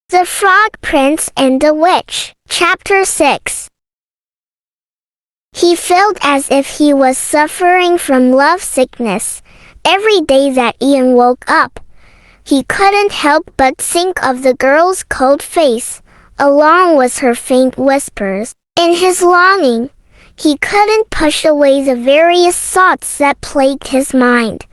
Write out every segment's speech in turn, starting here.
The Frog Prince and the Witch. Chapter 6. He felt as if he was suffering from love sickness. Every day that Ian woke up, he couldn't help but think of the girl's cold face, along with her faint whispers. In his longing, he couldn't push away the various thoughts that plagued his mind.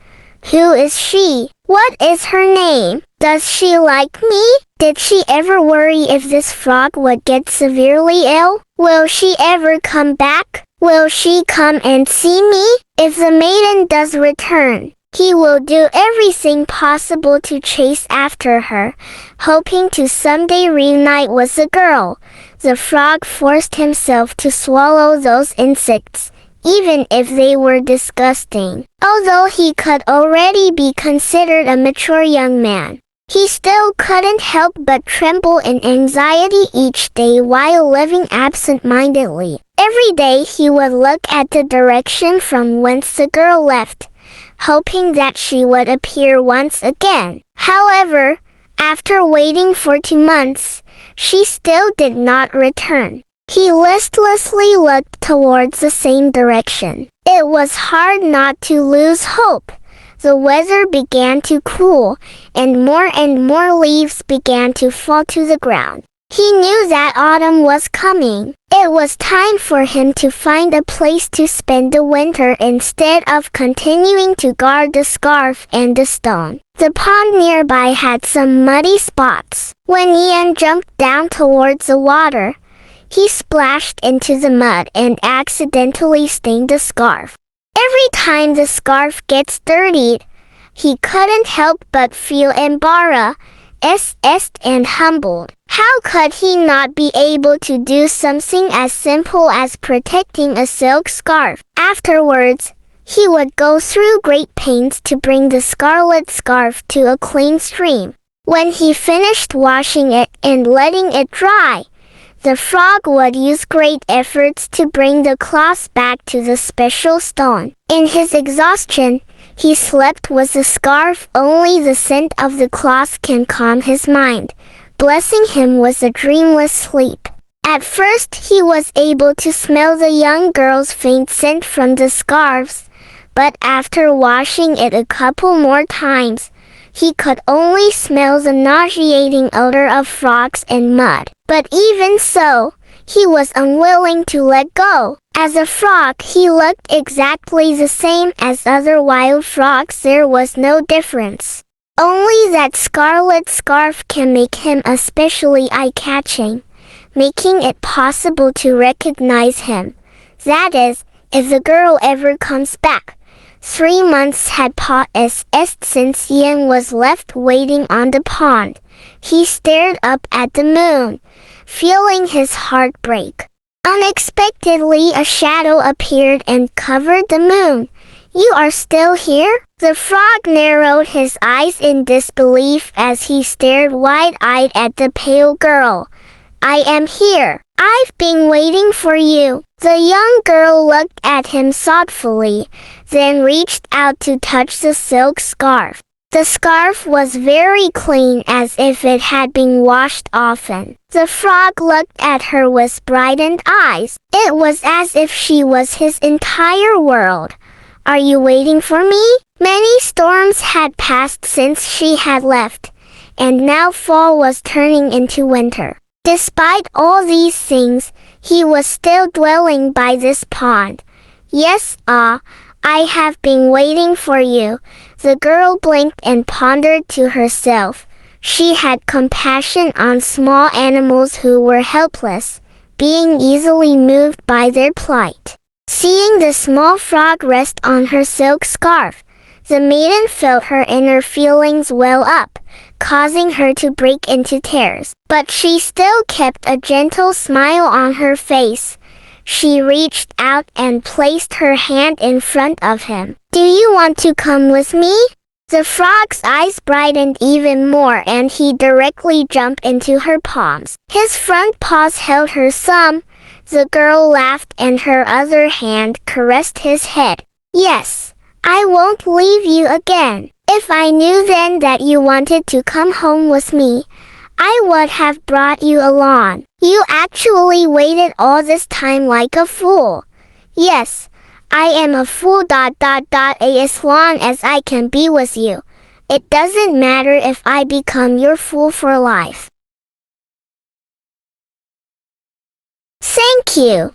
Who is she? What is her name? Does she like me? Did she ever worry if this frog would get severely ill? Will she ever come back? Will she come and see me? If the maiden does return, he will do everything possible to chase after her, hoping to someday reunite with the girl. The frog forced himself to swallow those insects, even if they were disgusting. Although he could already be considered a mature young man, he still couldn't help but tremble in anxiety each day while living absent-mindedly. Every day he would look at the direction from whence the girl left, hoping that she would appear once again. However, after waiting for 2 months, she still did not return. He listlessly looked towards the same direction. It was hard not to lose hope. The weather began to cool, and more leaves began to fall to the ground. He knew that autumn was coming. It was time for him to find a place to spend the winter instead of continuing to guard the scarf and the stone. The pond nearby had some muddy spots. When Ian jumped down towards the water, he splashed into the mud and accidentally stained the scarf. Every time the scarf gets dirtied, he couldn't help but feel embarrassed and humbled. How could he not be able to do something as simple as protecting a silk scarf? Afterwards, he would go through great pains to bring the scarlet scarf to a clean stream. When he finished washing it and letting it dry, the frog would use great efforts to bring the cloth back to the special stone. In his exhaustion, he slept with the scarf. Only the scent of the cloth can calm his mind, blessing him with a dreamless sleep. At first he was able to smell the young girl's faint scent from the scarves, but after washing it a couple more times, he could only smell the nauseating odor of frogs and mud. But even so, he was unwilling to let go. As a frog, he looked exactly the same as other wild frogs. There was no difference. Only that scarlet scarf can make him especially eye-catching, making it possible to recognize him. That is, if the girl ever comes back. 3 months had passed since Ian was left waiting on the pond. He stared up at the moon, feeling his heart break. Unexpectedly, a shadow appeared and covered the moon. "You are still here?" The frog narrowed his eyes in disbelief as he stared wide-eyed at the pale girl. "I am here. I've been waiting for you." The young girl looked at him thoughtfully, then reached out to touch the silk scarf. The scarf was very clean, as if it had been washed often. The frog looked at her with brightened eyes. It was as if she was his entire world. "Are you waiting for me?" Many storms had passed since she had left, and now fall was turning into winter. Despite all these things, he was still dwelling by this pond. "Yes, I have been waiting for you." The girl blinked and pondered to herself. She had compassion on small animals who were helpless, being easily moved by their plight. Seeing the small frog rest on her silk scarf, the maiden felt her inner feelings well up, causing her to break into tears. But she still kept a gentle smile on her face. She reached out and placed her hand in front of him. "Do you want to come with me?" The frog's eyes brightened even more and he directly jumped into her palms. His front paws held her thumb. The girl laughed and her other hand caressed his head. "Yes, I won't leave you again. If I knew then that you wanted to come home with me, I would have brought you along. You actually waited all this time like a fool. Yes, I am a fool. As long as I can be with you. It doesn't matter if I become your fool for life. Thank you.